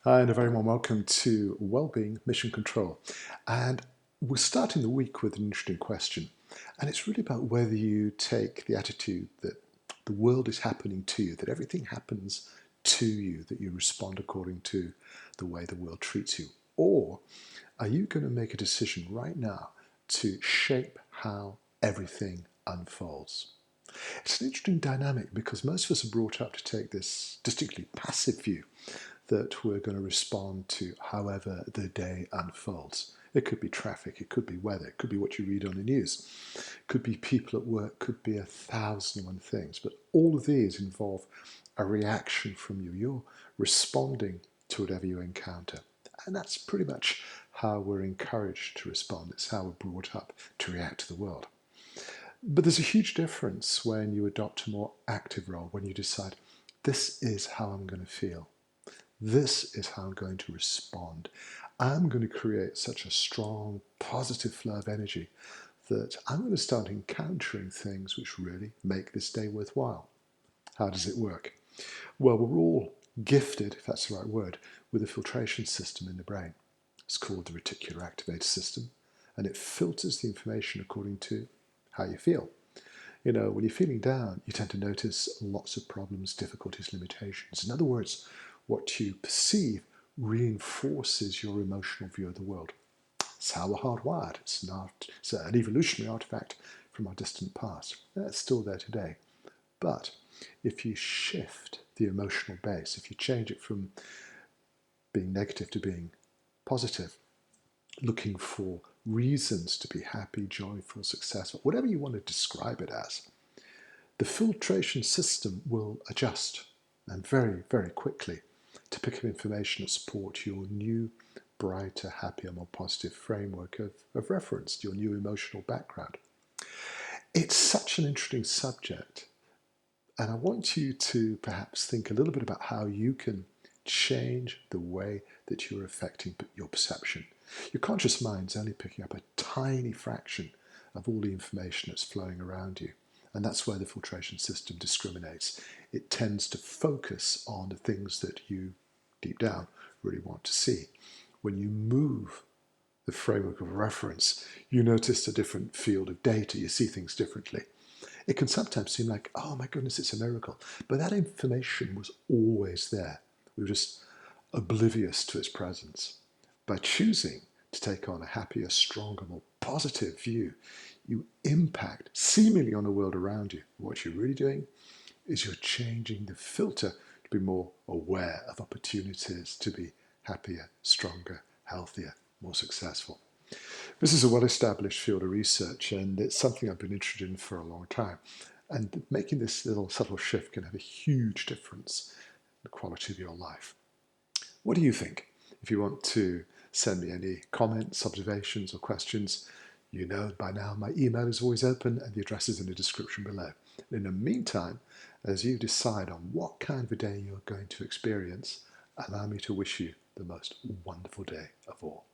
Hi, and a very warm welcome to Wellbeing Mission Control. And we're starting the week with an interesting question. And it's really about whether you take the attitude that the world is happening to you, that everything happens to you, that you respond according to the way the world treats you. Or are you going to make a decision right now to shape how everything unfolds? It's an interesting dynamic because most of us are brought up to take this distinctly passive view that we're going to respond to however the day unfolds. It could be traffic, it could be weather, it could be what you read on the news, it could be people at work, it could be 1,001 things. But all of these involve a reaction from you. You're responding to whatever you encounter. And that's pretty much how we're encouraged to respond. It's how we're brought up to react to the world. But there's a huge difference when you adopt a more active role, when you decide, this is how I'm going to feel. This is how I'm going to respond. I'm going to create such a strong, positive flow of energy that I'm going to start encountering things which really make this day worthwhile. How does it work? Well, we're all gifted, if that's the right word, with a filtration system in the brain. It's called the reticular activator system, and it filters the information according to how you feel. You know, when you're feeling down, you tend to notice lots of problems, difficulties, limitations. In other words, what you perceive reinforces your emotional view of the world. It's how we're hardwired. It's an evolutionary artifact from our distant past. It's still there today. But if you shift the emotional base, if you change it from being negative to being positive, looking for reasons to be happy, joyful, successful, whatever you want to describe it as, the filtration system will adjust, and very, very quickly, to pick up information that support your new, brighter, happier, more positive framework of reference, your new emotional background. It's such an interesting subject, and I want you to perhaps think a little bit about how you can change the way that you're affecting your perception. Your conscious mind's only picking up a tiny fraction of all the information that's flowing around you. And that's where the filtration system discriminates. It tends to focus on the things that you, deep down, really want to see. When you move the framework of reference, you notice a different field of data. You see things differently. It can sometimes seem like, oh my goodness, it's a miracle. But that information was always there. We were just oblivious to its presence. By choosing to take on a happier, stronger, more positive view, you impact seemingly on the world around you. What you're really doing is you're changing the filter to be more aware of opportunities to be happier, stronger, healthier, more successful. This is a well-established field of research, and it's something I've been interested in for a long time. And making this little subtle shift can have a huge difference in the quality of your life. What do you think? If you want to send me any comments, observations, or questions, you know by now my email is always open and the address is in the description below. In the meantime, as you decide on what kind of a day you're going to experience, allow me to wish you the most wonderful day of all.